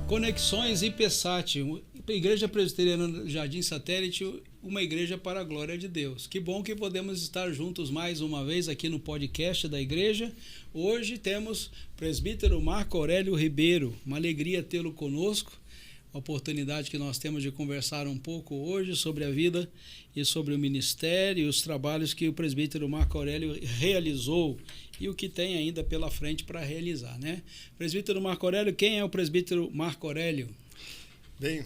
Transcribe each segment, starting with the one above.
Conexões IPSAT, Igreja Presbiteriana do Jardim Satélite, uma igreja para a glória de Deus. Que bom que podemos estar juntos mais uma vez aqui no podcast da igreja. Hoje temos o presbítero Marco Aurélio Ribeiro, uma alegria tê-lo conosco, a oportunidade que nós temos de conversar um pouco hoje sobre a vida e sobre o ministério e os trabalhos que o presbítero Marco Aurélio realizou e o que tem ainda pela frente para realizar, né? Presbítero Marco Aurélio, quem é o presbítero Marco Aurélio? Bem,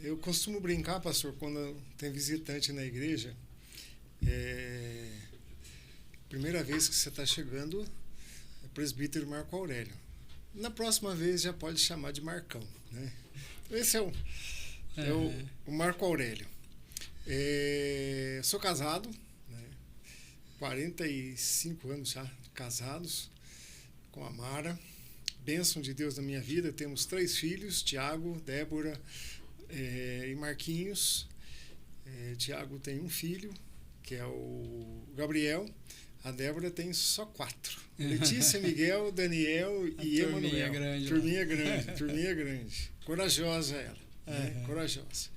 eu costumo brincar, pastor, quando tem visitante na igreja, primeira vez que você está chegando, é presbítero Marco Aurélio. Na próxima vez já pode chamar de Marcão, né? Esse é o Marco Aurélio. Sou casado, 45 anos já casados com a Mara. Bênção de Deus na minha vida. Temos 3 filhos, Tiago, Débora e Marquinhos. Tiago tem um filho, que é o Gabriel. A Débora tem só 4. Letícia, Miguel, Daniel e Emanuel. Turminha grande. Corajosa ela, né? Corajosa.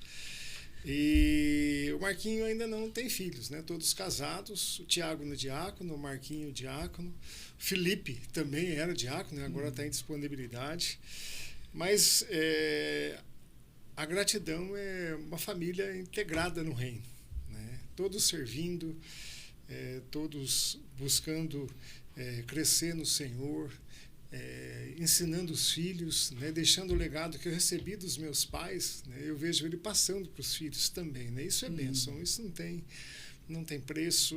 E o Marquinho ainda não tem filhos, né? Todos casados. O Tiago no diácono, o Marquinho diácono. O Felipe também era diácono, né? Agora está em disponibilidade. Mas a gratidão é uma família integrada no reino, né? Todos servindo, todos buscando crescer no Senhor, ensinando os filhos, né, deixando o legado que eu recebi dos meus pais, né, eu vejo ele passando para os filhos também, né, isso é bênção, isso não tem preço,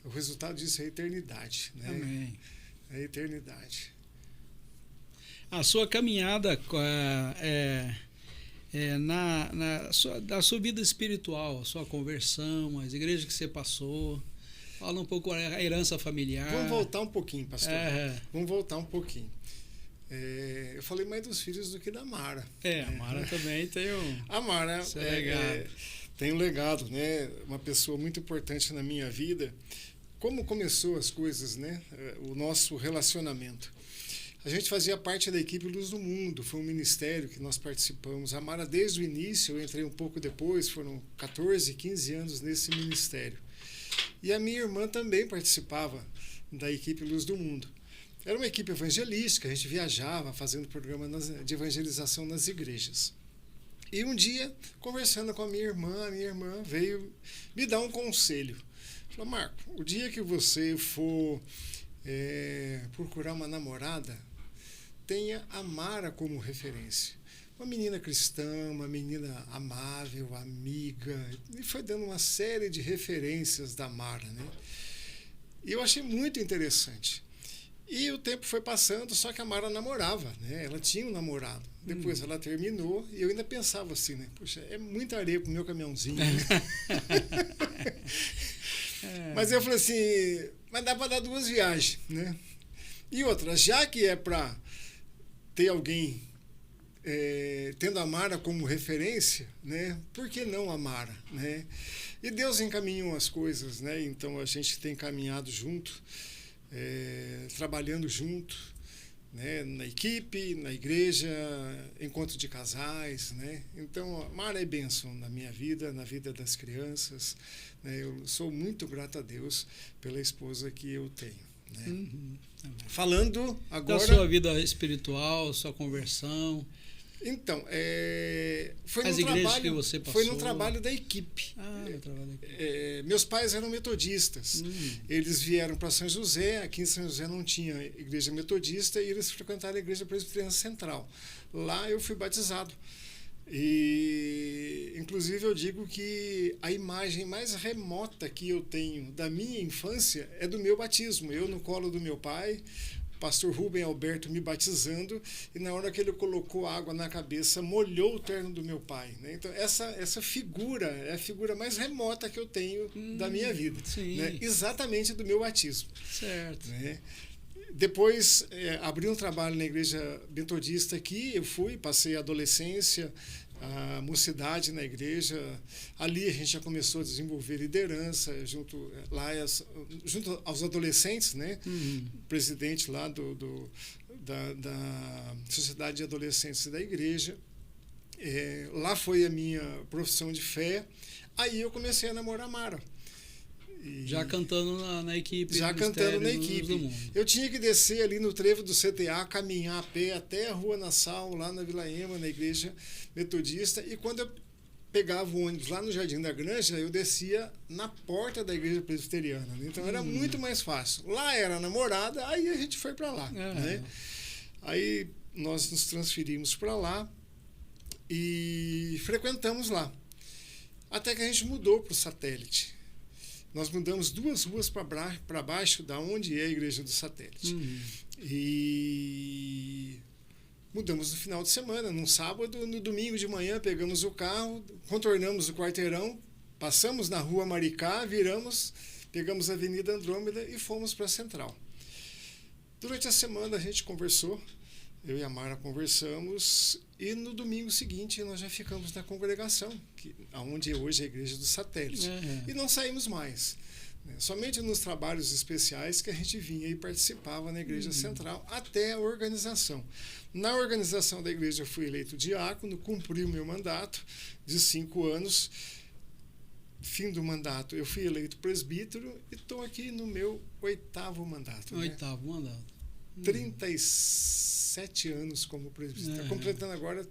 o resultado disso é a eternidade, né? Amém. É a eternidade. A sua caminhada da sua vida espiritual, a sua conversão, as igrejas que você passou. Fala um pouco a herança familiar. Vamos voltar um pouquinho, pastor. Vamos voltar um pouquinho. Eu falei mais dos filhos do que da Mara. A Mara também tem a Mara tem um legado, né? Uma pessoa muito importante na minha vida. Como começou as coisas, né? O nosso relacionamento. A gente fazia parte da equipe Luz do Mundo, foi um ministério que nós participamos. A Mara, desde o início, eu entrei um pouco depois, foram 14, 15 anos nesse ministério. E a minha irmã também participava da equipe Luz do Mundo. Era uma equipe evangelística, a gente viajava fazendo programa de evangelização nas igrejas. E um dia, conversando com a minha irmã veio me dar um conselho. Falou: Marco, o dia que você for procurar uma namorada, tenha a Mara como referência. Uma menina cristã, uma menina amável, amiga, e foi dando uma série de referências da Mara, né? E eu achei muito interessante. E o tempo foi passando, só que a Mara namorava, né? Ela tinha um namorado. Depois ela terminou e eu ainda pensava assim, né? Poxa, é muita areia pro meu caminhãozinho, né? Mas eu falei assim, mas dá para dar 2 viagens, né? E outra, já que é para ter alguém tendo a Mara como referência, né? Por que não a Mara, né? E Deus encaminhou as coisas, né? Então a gente tem caminhado junto, trabalhando junto, né? Na equipe, na igreja, encontro de casais, né? Então a Mara é bênção na minha vida, na vida das crianças, né? Eu sou muito grato a Deus pela esposa que eu tenho, né? Falando agora da sua vida espiritual, sua conversão. Então, foi no trabalho da equipe. No trabalho da equipe. Meus pais eram metodistas. Eles vieram para São José. Aqui em São José não tinha igreja metodista e eles frequentaram a igreja presbiteriana central. Lá eu fui batizado. E, inclusive, eu digo que a imagem mais remota que eu tenho da minha infância é do meu batismo. Eu no colo do meu pai, pastor Rubem Alberto me batizando, e na hora que ele colocou água na cabeça, molhou o terno do meu pai, né? Então, essa figura é a figura mais remota que eu tenho da minha vida, né? Exatamente do meu batismo. Certo. Né? Depois, abri um trabalho na igreja metodista aqui, eu passei a adolescência a mocidade na igreja. Ali a gente já começou a desenvolver liderança junto aos adolescentes, né? Presidente lá da Sociedade de Adolescentes da igreja. Lá foi a minha profissão de fé. Aí eu comecei a namorar a Mara. Já cantando na equipe. Já cantando na equipe. Eu tinha que descer ali no trevo do CTA, caminhar a pé até a Rua Nassau, lá na Vila Ema, na igreja metodista. E quando eu pegava o ônibus lá no Jardim da Granja, eu descia na porta da igreja presbiteriana. Então era muito mais fácil. Lá era a namorada, aí a gente foi para lá. Né? Aí nós nos transferimos para lá e frequentamos lá. Até que a gente mudou para o Satélite. Nós mudamos 2 ruas para baixo da onde é a igreja do Satélite. E mudamos no final de semana, num sábado, no domingo de manhã pegamos o carro, contornamos o quarteirão, passamos na rua Maricá, viramos, pegamos a Avenida Andrômeda e fomos para a Central. Durante a semana a gente conversou, eu e a Mara conversamos, e no domingo seguinte nós já ficamos na congregação, onde hoje é a igreja do Satélite. E não saímos mais. Somente nos trabalhos especiais que a gente vinha e participava na igreja central, até a organização. Na organização da igreja eu fui eleito diácono, cumpri o meu mandato de 5 anos. Fim do mandato eu fui eleito presbítero e estou aqui no meu 8º mandato. 8º mandato. 37 anos como presbítero. Está completando agora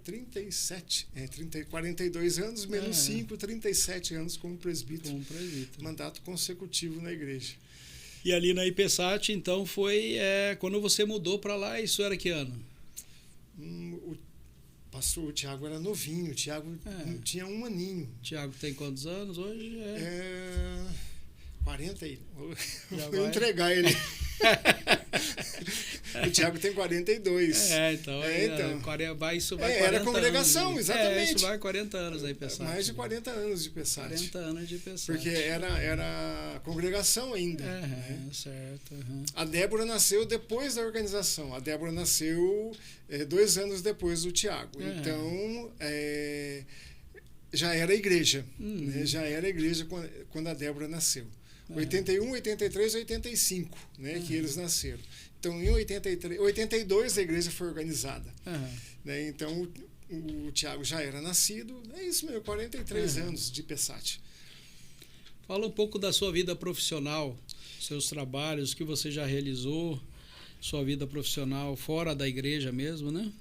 42 anos, menos 5, 37 anos como presbítero. Mandato consecutivo na igreja. E ali na IPSAT, então, foi quando você mudou para lá, isso era que ano? O pastor Tiago era novinho, o Tiago tinha 1 aninho. Tiago tem quantos anos hoje? 40 aí. Vou entregar ele. O Tiago tem 42. Então. Isso vai 40 era congregação, anos. Exatamente. Isso vai 40 anos aí, PSAT. Mais de 40 anos de PSAT. 40 anos de PSAT. Porque era congregação ainda. Certo. A Débora nasceu depois da organização. A Débora nasceu 2 anos depois do Tiago. Então, já era igreja. Né? Já era igreja quando a Débora nasceu. 81, 83, 85, né, que eles nasceram. Então, em 82, a igreja foi organizada. Né? Então, o Tiago já era nascido. É isso mesmo, 43 anos de PSAT. Fala um pouco da sua vida profissional, seus trabalhos, que você já realizou, sua vida profissional fora da igreja mesmo, né?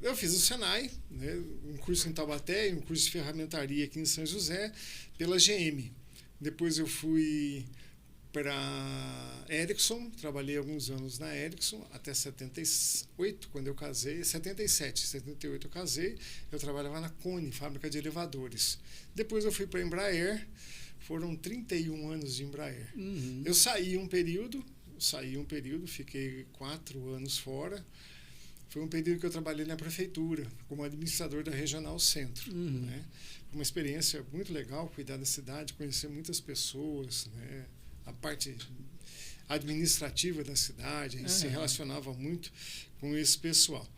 Eu fiz o Senai, né, um curso em Taubaté e um curso de ferramentaria aqui em São José, pela GM. Depois eu fui para Ericsson, trabalhei alguns anos na Ericsson, até 78, quando eu casei, 77, 78 eu casei, eu trabalhava na Cone, fábrica de elevadores. Depois eu fui para a Embraer, foram 31 anos de Embraer. Eu saí um período, fiquei 4 anos fora. Foi um período que eu trabalhei na prefeitura, como administrador da Regional Centro. Né? Uma experiência muito legal, cuidar da cidade, conhecer muitas pessoas, né? A parte administrativa da cidade, a gente se relacionava muito com esse pessoal.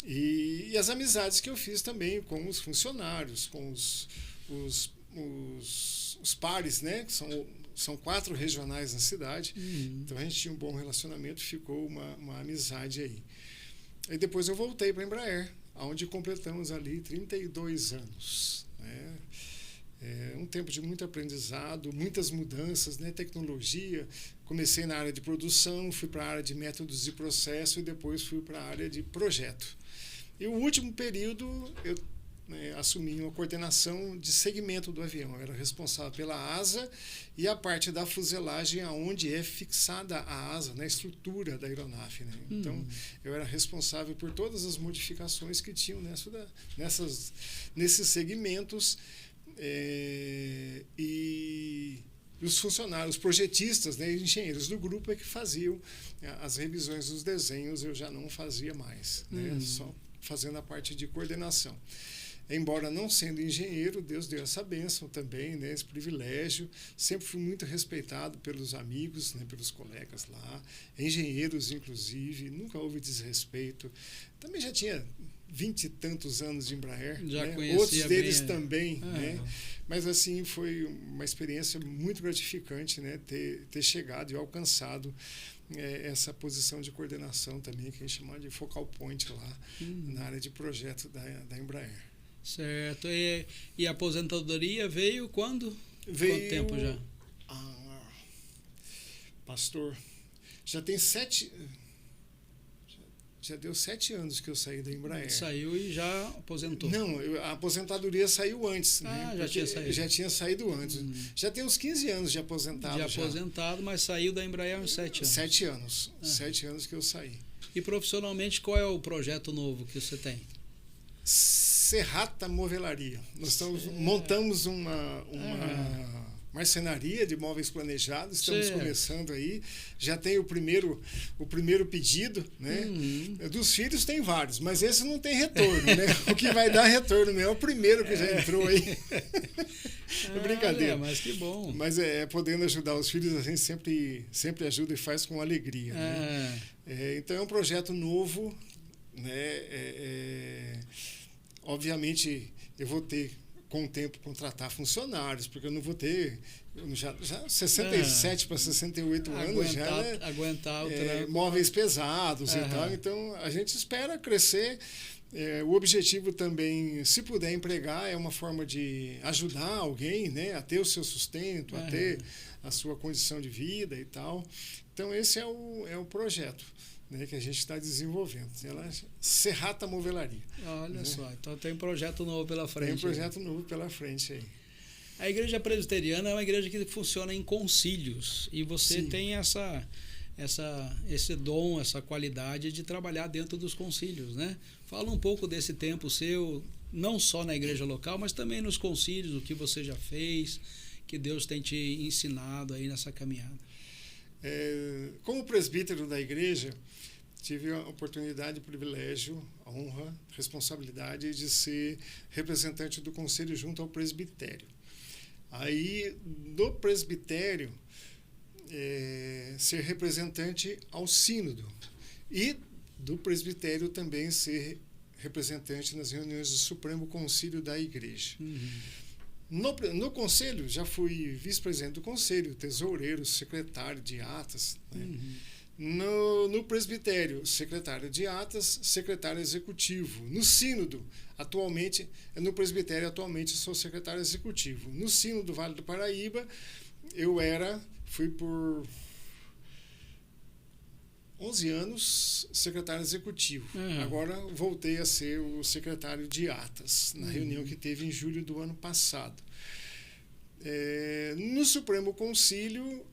E as amizades que eu fiz também com os funcionários, com os pares, né? Que são 4 regionais na cidade. Então a gente tinha um bom relacionamento, ficou uma amizade aí. E depois eu voltei para a Embraer, onde completamos ali 32 anos. Né? Um tempo de muito aprendizado, muitas mudanças, né? Tecnologia. Comecei na área de produção, fui para a área de métodos e processo e depois fui para a área de projeto. E o último período eu assumi uma coordenação de segmento do avião. Eu era responsável pela asa e a parte da fuselagem, aonde é fixada a asa, na estrutura da aeronave. Né? Então, eu era responsável por todas as modificações que tinham nesses segmentos. E os funcionários, os projetistas, né, engenheiros do grupo é que faziam as revisões dos desenhos, eu já não fazia mais, né, só fazendo a parte de coordenação. Embora não sendo engenheiro, Deus deu essa bênção também, né, esse privilégio. Sempre fui muito respeitado pelos amigos, né, pelos colegas lá, engenheiros inclusive, nunca houve desrespeito. Também já tinha 20 e tantos anos de Embraer, Já né? conhecia Outros deles bem, também, né? Mas assim foi uma experiência muito gratificante, né? Ter chegado e alcançado essa posição de coordenação também, que a gente chama de focal point lá na área de projeto da Embraer. Certo. E a aposentadoria veio quando? Veio, quanto tempo já? Pastor, já deu 7 anos que eu saí da Embraer. Saiu e já aposentou? Não, a aposentadoria saiu antes. Né? Já tinha saído antes. Já tem uns 15 anos de aposentado. Aposentado, mas saiu da Embraer há uns 7 anos. 7 anos. 7 anos que eu saí. E profissionalmente, qual é o projeto novo que você tem? Serrata Movelaria. Nós montamos uma marcenaria de móveis planejados, estamos começando aí, já tem o primeiro pedido, né? Dos filhos tem vários, mas esse não tem retorno, né? O que vai dar retorno mesmo é o primeiro que já entrou aí. É brincadeira. Mas que bom. Mas podendo ajudar os filhos, a gente sempre ajuda e faz com alegria. Né? Então é um projeto novo, né? Obviamente eu vou ter com o tempo contratar funcionários, porque eu não vou ter já 67 para 68 anos já aguentar o móveis pesados e tal, então a gente espera crescer. O objetivo também, se puder empregar, é uma forma de ajudar alguém, né, a ter o seu sustento, a ter a sua condição de vida e tal. Então esse é o projeto, né, que a gente está desenvolvendo. Ela Serrata Movelaria. Olha só, então tem um projeto novo pela frente. Tem um projeto novo pela frente aí. A Igreja Presbiteriana é uma igreja que funciona em concílios e você tem esse dom, essa qualidade de trabalhar dentro dos concílios, né? Fala um pouco desse tempo seu, não só na igreja local, mas também nos concílios, o que você já fez, que Deus tem te ensinado aí nessa caminhada. Como presbítero da igreja, tive a oportunidade, o privilégio, a honra, a responsabilidade de ser representante do conselho junto ao presbitério. Aí, do presbitério, ser representante ao sínodo. E do presbitério também ser representante nas reuniões do Supremo Concílio da Igreja. No conselho, já fui vice-presidente do conselho, tesoureiro, secretário de atas. Né? No presbitério, secretário de atas, secretário executivo. No sínodo, no presbitério, atualmente sou secretário executivo. No sínodo do Vale do Paraíba, fui por 11 anos secretário executivo. Agora voltei a ser o secretário de atas, na reunião que teve em julho do ano passado. No Supremo Concílio,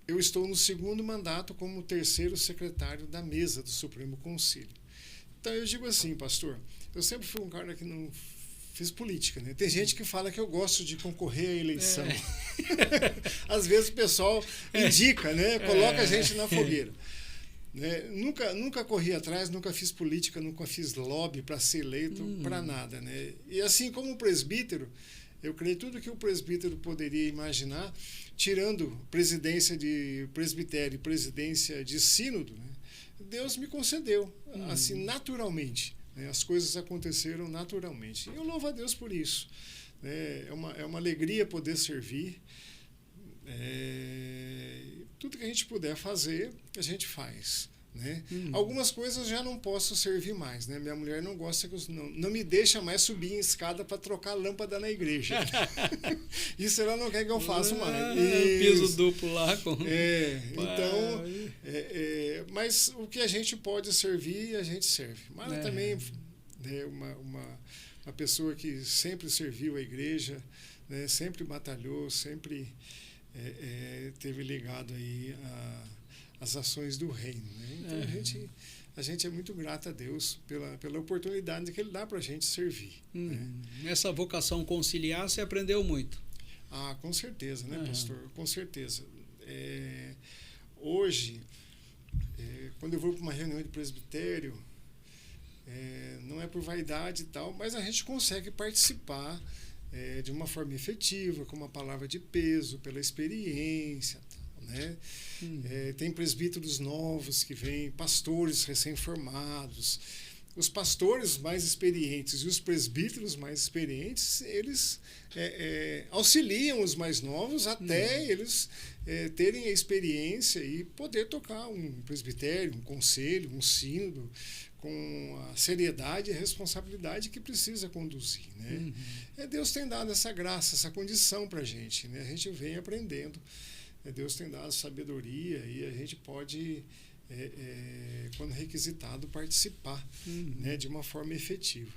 eu estou no 2º mandato como 3º secretário da mesa do Supremo Concílio. Então eu digo assim, pastor, eu sempre fui um cara que não fiz política, né? Tem gente que fala que eu gosto de concorrer à eleição. Às vezes o pessoal indica, né? Coloca a gente na fogueira. Né? Nunca corri atrás, nunca fiz política, nunca fiz lobby para ser eleito, para nada. Né? E assim como presbítero, eu creio tudo que o presbítero poderia imaginar, tirando presidência de presbitério e presidência de sínodo, né? Deus me concedeu, assim, naturalmente. Né? As coisas aconteceram naturalmente. E eu louvo a Deus por isso. Né? É uma alegria poder servir. Tudo que a gente puder fazer, a gente faz. Né? Algumas coisas já não posso servir mais. Né? Minha mulher não gosta que não me deixa mais subir em escada para trocar lâmpada na igreja. Isso ela não quer que eu faça mais. Piso duplo lá. Então, mas o que a gente pode servir, a gente serve. Mas também uma pessoa que sempre serviu a igreja, né? Sempre batalhou, sempre teve ligado aí as ações do reino. Né? Então a gente é muito grato a Deus pela oportunidade que Ele dá para a gente servir. Né? Essa vocação conciliar, você aprendeu muito? Com certeza, né, pastor? Com certeza. Hoje, quando eu vou para uma reunião de presbitério, não é por vaidade e tal, mas a gente consegue participar de uma forma efetiva, com uma palavra de peso, pela experiência. Né? Tem presbíteros novos que vêm, pastores recém-formados, os pastores mais experientes e os presbíteros mais experientes, eles auxiliam os mais novos até eles terem a experiência e poder tocar um presbitério, um conselho, um sínodo, com a seriedade e a responsabilidade que precisa conduzir, né? Deus tem dado essa graça, essa condição para a gente, né? A gente vem aprendendo, Deus tem dado sabedoria e a gente pode, quando requisitado, participar, né, de uma forma efetiva,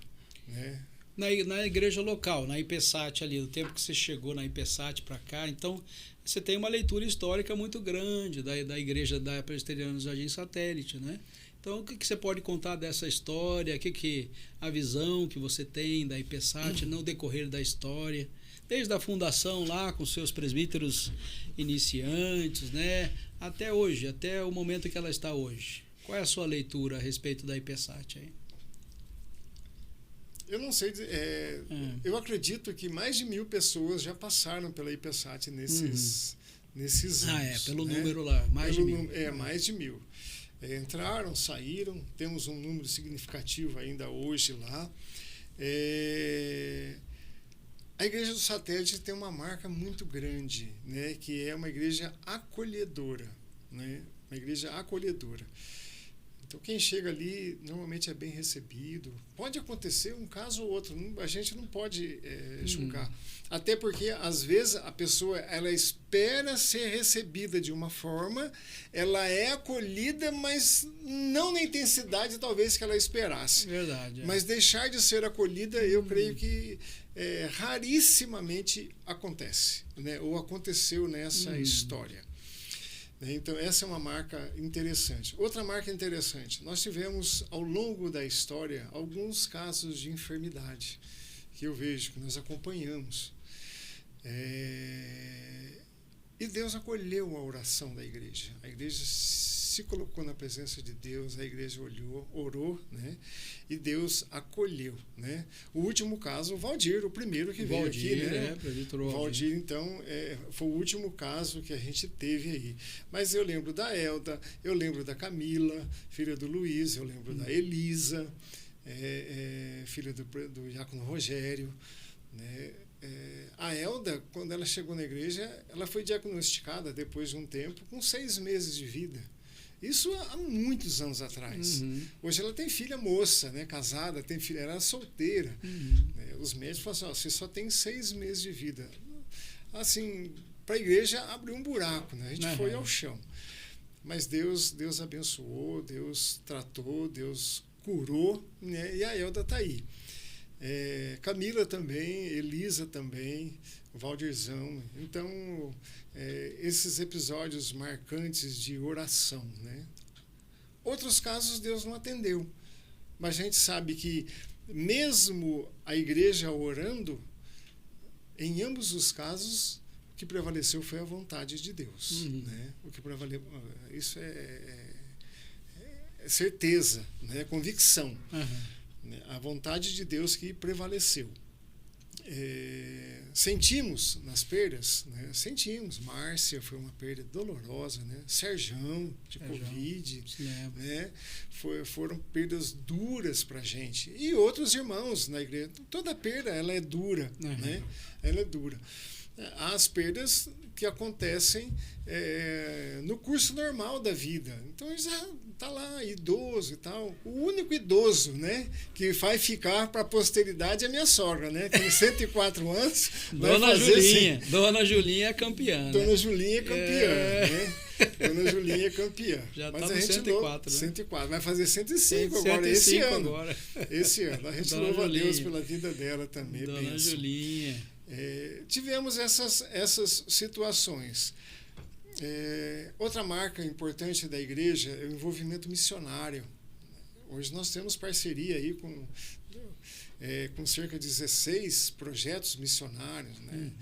né? Na igreja local, na IPSAT ali, do tempo que você chegou na IPSAT para cá, então você tem uma leitura histórica muito grande da igreja da Presbiteriana do Jardim Satélite, né? Então, o que você pode contar dessa história? A visão que você tem da IPSAT no decorrer da história, desde a fundação lá com seus presbíteros iniciantes, né, até hoje, até o momento que ela está hoje. Qual é a sua leitura a respeito da IPSAT aí? Eu não sei, eu acredito que mais de 1.000 pessoas já passaram pela IPSAT nesses anos. Pelo né? número lá, mais de 1.000. Mais de 1.000. Entraram, saíram, temos um número significativo ainda hoje lá. A Igreja do Satélite tem uma marca muito grande, né, que é uma igreja acolhedora, né, uma igreja acolhedora. Então, quem chega ali normalmente é bem recebido. Pode acontecer um caso ou outro, a gente não pode julgar. Até porque, às vezes, a pessoa ela espera ser recebida de uma forma, ela é acolhida, mas não na intensidade, talvez, que ela esperasse. Verdade. Mas deixar de ser acolhida, eu creio que rarissimamente acontece, né? Ou aconteceu nessa história. Então, essa é uma marca interessante. Outra marca interessante, nós tivemos, ao longo da história, alguns casos de enfermidade que eu vejo, que nós acompanhamos. E Deus acolheu a oração da igreja. A igreja se colocou na presença de Deus, a igreja orou, né? E Deus acolheu, né? O último caso, o Valdir, o primeiro que veio aqui, né? O Valdir, então, foi o último caso que a gente teve aí. Mas eu lembro da Elda, eu lembro da Camila, filha do Luiz, eu lembro da Elisa, filha do diácono Rogério, né? A Elda, quando ela chegou na igreja, ela foi diagnosticada depois de um tempo com 6 meses de vida. Isso há muitos anos atrás. Hoje ela tem filha moça, né, casada, tem filha, ela era solteira. Né, os médicos falam assim, você só tem 6 meses de vida. Assim, para a igreja abriu um buraco, né? A gente foi ao chão. Mas Deus abençoou, Deus tratou, Deus curou, né? E a Elda está aí. Camila também, Elisa também, o Valdirzão. Então, esses episódios marcantes de oração, né? Outros casos Deus não atendeu, mas a gente sabe que mesmo a igreja orando, em ambos os casos o que prevaleceu foi a vontade de Deus, né? O que prevaleceu, isso é certeza, né? Convicção. A vontade de Deus que prevaleceu. Sentimos nas perdas, né? Sentimos. Márcia foi uma perda dolorosa, né? Serjão, de Covid, né? Foram perdas duras para a gente. E outros irmãos na igreja. Toda perda ela é dura, né? Ela é dura. As perdas que acontecem no curso normal da vida. Então já está lá, idoso e tal. O único idoso, né, que vai ficar para a posteridade é a minha sogra, né? Tem 104 anos. Dona Julinha. Assim, Dona Julinha é campeã. Dona Julinha é campeã, né? Dona Julinha é campeã. Já está no 104, né? 104. Vai fazer 105 agora, esse ano. Agora. Esse ano. A gente Dona louva Julinha. a Deus pela vida dela também. Dona Julinha. Tivemos essas situações. Outra marca importante da igreja é o envolvimento missionário. Hoje nós temos parceria aí com cerca de 16 projetos missionários, né?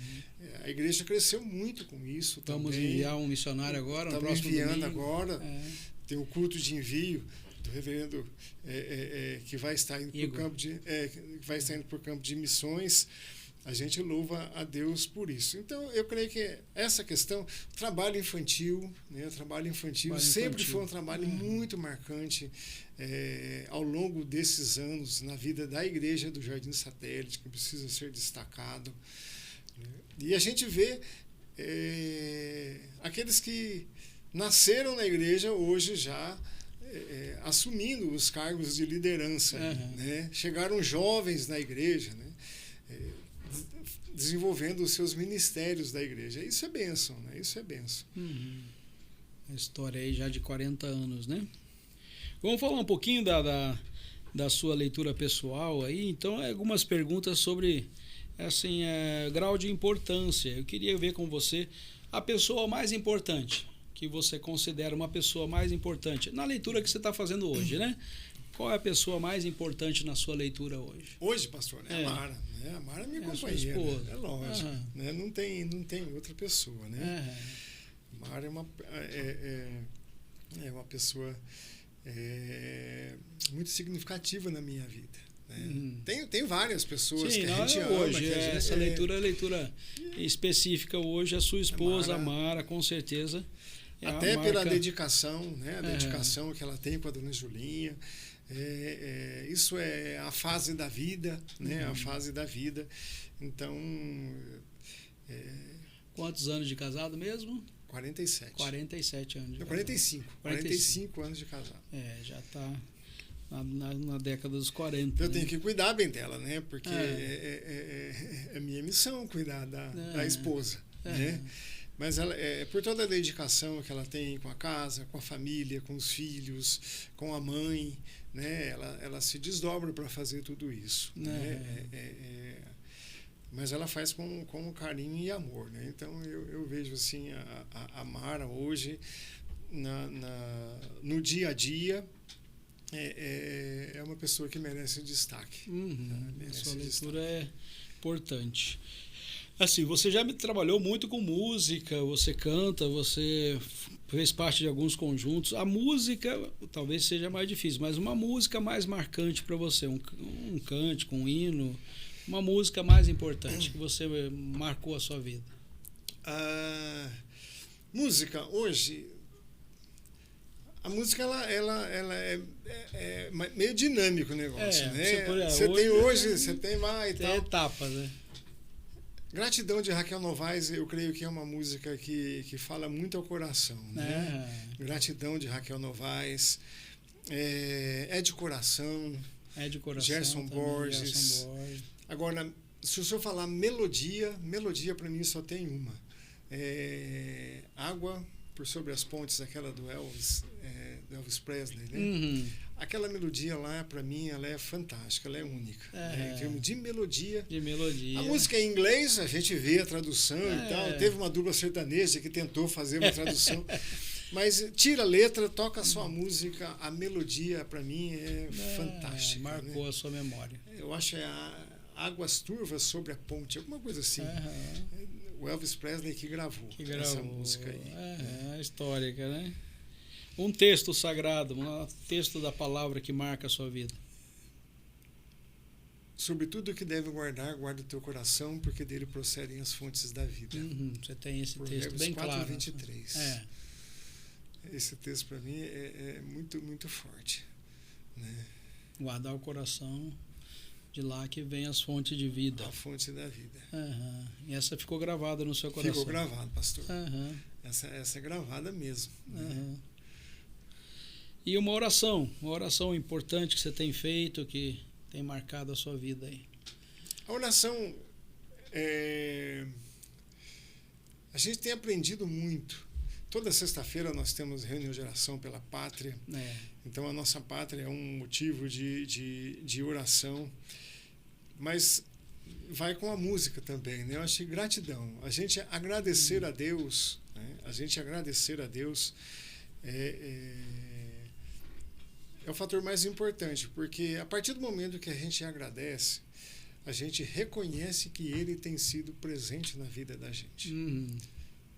A igreja cresceu muito com isso. Vamos enviar um missionário agora, no próximo enviando domingo. Agora. Tem o culto de envio do reverendo que vai estar indo para o campo de missões. a gente louva a Deus por isso. Então, eu creio que essa questão, trabalho infantil, né? Trabalho infantil sempre foi um trabalho muito marcante ao longo desses anos na vida da Igreja do Jardim Satélite, que precisa ser destacado. E a gente vê aqueles que nasceram na igreja hoje já assumindo os cargos de liderança, né? Chegaram jovens na igreja, né? Desenvolvendo os seus ministérios da igreja. Isso é bênção, né? Isso é bênção. A história aí já de 40 anos, né? Vamos falar um pouquinho da sua leitura pessoal aí. Então, algumas perguntas sobre assim, grau de importância. Eu queria ver com você a pessoa mais importante, que você considera uma pessoa mais importante na leitura que você está fazendo hoje, né? Qual é a pessoa mais importante na sua leitura hoje? Hoje, pastor, é a Mara. Né? A Mara é minha companheira. É lógico. Né? Não tem outra pessoa, né? A Mara é uma pessoa muito significativa na minha vida. Né? Tem várias pessoas que a gente ama. Hoje, essa leitura específica hoje, a sua esposa, a Mara, com certeza. Até pela dedicação, né? A dedicação que ela tem com a dona Julinha. Isso é a fase da vida, né? A fase da vida. Então... Quantos anos de casado mesmo? 47. 47 anos de casado. 45 anos de casado. Já está na década dos 40. Eu tenho que cuidar bem dela, né? Porque é minha missão cuidar da esposa, né? Mas ela, por toda a dedicação que ela tem com a casa, com a família, com os filhos, com a mãe, né? Ela se desdobra para fazer tudo isso. Né? Mas ela faz com carinho e amor. Né? Então, eu vejo assim, a Mara hoje, no dia a dia, é uma pessoa que merece destaque. A sua leitura é importante. Assim, você já trabalhou muito com música, você canta, você fez parte de alguns conjuntos. A música talvez seja mais difícil, mas uma música mais marcante para você, um cântico, um hino, uma música mais importante que você marcou a sua vida. Música, hoje, a música ela é meio dinâmico o negócio, né? Você tem hoje, você tem mais e tal. Tem etapas, né? Gratidão de Raquel Novaes, eu creio que é uma música que fala muito ao coração, né? Gratidão de Raquel Novaes, é de coração, Gerson Borges. Agora, se o senhor falar melodia para mim só tem uma. Água por sobre as pontes, aquela do Elvis Presley, né? Aquela melodia lá, para mim, ela é fantástica, ela é única. Em termos de melodia. A música é em inglês, a gente vê a tradução e tal. Teve uma dupla sertaneja que tentou fazer uma tradução. Mas tira a letra, toca só a música, a melodia, para mim, é fantástica. Marcou a sua memória. Eu acho Águas Turvas sobre a Ponte, alguma coisa assim. O Elvis Presley que gravou essa música aí. Histórica, né? Um texto sagrado, um texto da palavra que marca a sua vida. Sobre tudo que deve guardar, guarda o teu coração, porque dele procedem as fontes da vida. Você tem esse texto bem claro. 4:23. Esse texto para mim é muito, muito forte. Né? Guardar o coração, de lá que vem as fontes de vida. A fonte da vida. E essa ficou gravada no seu coração. Ficou gravada, pastor. Essa é gravada mesmo. Né? E uma oração importante que você tem feito, que tem marcado a sua vida aí. A oração, a gente tem aprendido muito. Toda sexta-feira nós temos reunião de oração pela pátria. Então a nossa pátria é um motivo de oração. Mas vai com a música também, né? Eu acho que gratidão. A gente agradecer a Deus, né? É o fator mais importante, porque a partir do momento que a gente agradece, a gente reconhece que Ele tem sido presente na vida da gente.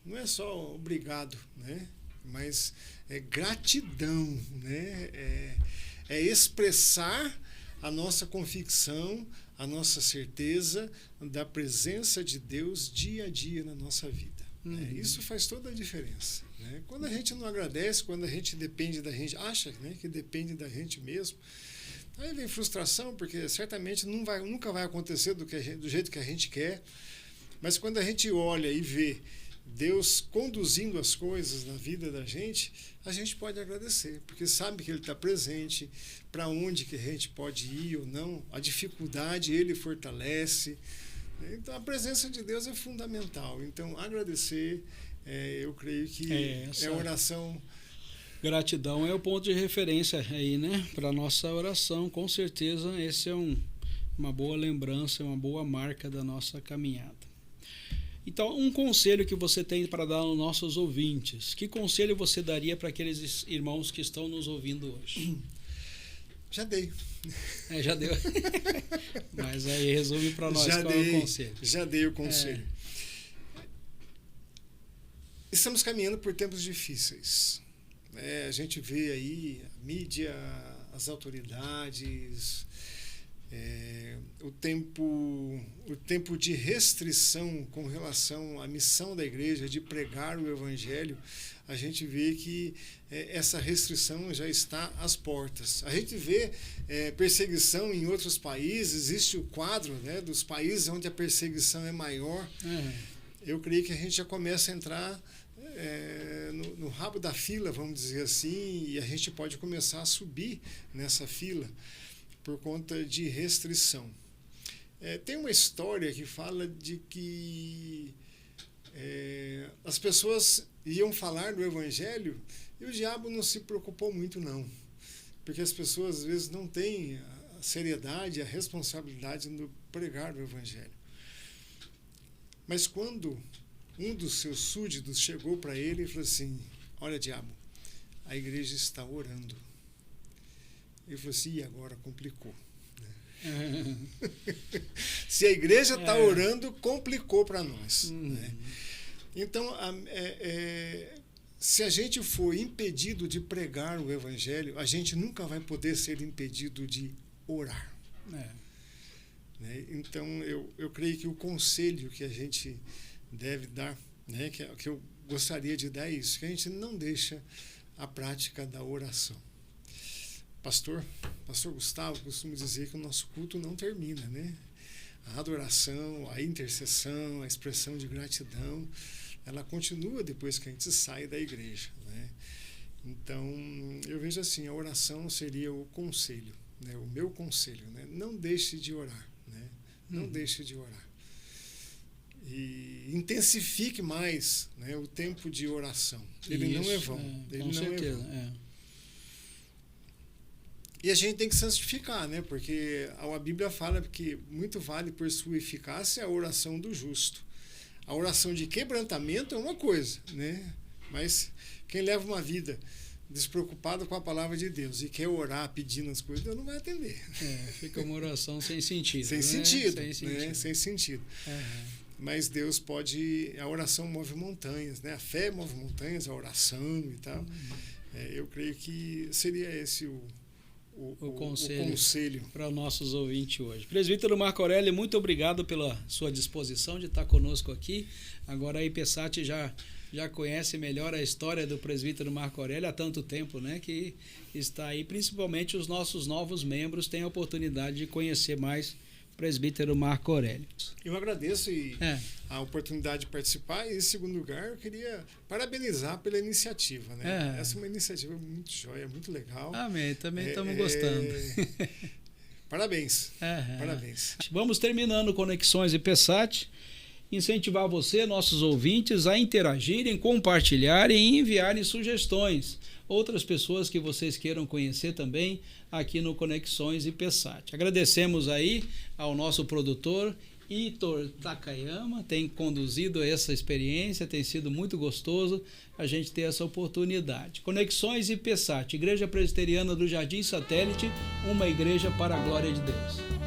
Não é só obrigado, né? Mas é gratidão, né? É expressar a nossa convicção, a nossa certeza da presença de Deus dia a dia na nossa vida. Né? Isso faz toda a diferença. Né? Quando a gente não agradece, quando a gente depende da gente, acha, né, que depende da gente mesmo, aí vem frustração, porque certamente nunca vai acontecer do jeito que a gente quer. Mas quando a gente olha e vê Deus conduzindo as coisas na vida da gente, a gente pode agradecer, porque sabe que Ele está presente, para onde que a gente pode ir ou não, a dificuldade Ele fortalece. Então, a presença de Deus é fundamental. Então, agradecer, eu creio que é oração. Gratidão é o ponto de referência aí, né? Para a nossa oração, com certeza, esse é uma boa lembrança, uma boa marca da nossa caminhada. Então, um conselho que você tem para dar aos nossos ouvintes. Que conselho você daria para aqueles irmãos que estão nos ouvindo hoje? Já dei. Já deu. Mas aí resume para nós qual é o conselho. Já dei o conselho. Estamos caminhando por tempos difíceis. A gente vê aí a mídia, as autoridades... O tempo de restrição com relação à missão da igreja de pregar o evangelho, a gente vê que essa restrição já está às portas. A gente vê perseguição em outros países, existe o quadro, né, dos países onde a perseguição é maior. Eu creio que a gente já começa a entrar no rabo da fila, vamos dizer assim, e a gente pode começar a subir nessa fila por conta de restrição. Tem uma história que fala de que as pessoas iam falar do evangelho e o diabo não se preocupou muito, não. Porque as pessoas, às vezes, não têm a seriedade, a responsabilidade no pregar o evangelho. Mas quando um dos seus súditos chegou para ele e falou assim: olha, diabo, a igreja está orando. Ele falou assim: e agora complicou. Se a igreja está orando, complicou para nós. Né? Então, se a gente for impedido de pregar o evangelho, a gente nunca vai poder ser impedido de orar. Né? Então, eu creio que o conselho que a gente deve dar, né, que eu gostaria de dar é isso, que a gente não deixa a prática da oração. Pastor Gustavo costuma dizer que o nosso culto não termina, né? A adoração, a intercessão, a expressão de gratidão, ela continua depois que a gente sai da igreja, né? Então, eu vejo assim, a oração seria o conselho, né? O meu conselho, né? Não deixe de orar, né? Não deixe de orar. E intensifique mais, né, o tempo de oração. Ele não é vão. Ele não é vão. E a gente tem que santificar, né? Porque a Bíblia fala que muito vale por sua eficácia a oração do justo. A oração de quebrantamento é uma coisa, né? Mas quem leva uma vida despreocupada com a palavra de Deus e quer orar pedindo as coisas, Deus não vai atender. Fica uma oração sem sentido. Sem sentido, né? Sem sentido. Mas Deus pode... A oração move montanhas, né? A fé move montanhas, a oração e tal. Eu creio que seria esse o conselho para os nossos ouvintes hoje. Presbítero Marco Aurélio, muito obrigado pela sua disposição de estar conosco aqui. Agora a IPSAT já conhece melhor a história do presbítero Marco Aurélio há tanto tempo, né, que está aí. Principalmente os nossos novos membros têm a oportunidade de conhecer mais o presbítero Marco Aurélio. Eu agradeço a oportunidade de participar e, em segundo lugar, eu queria parabenizar pela iniciativa, né? Essa é uma iniciativa muito joia, muito legal. Amém, também estamos gostando. Parabéns. Parabéns. Vamos terminando Conexões IPSAT. Incentivar você, nossos ouvintes, a interagirem, compartilharem e enviarem sugestões. Outras pessoas que vocês queiram conhecer também aqui no Conexões IPSAT. Agradecemos aí ao nosso produtor Itor Takayama, tem conduzido essa experiência, tem sido muito gostoso a gente ter essa oportunidade. Conexões IPSAT, Igreja Presbiteriana do Jardim Satélite, uma igreja para a glória de Deus.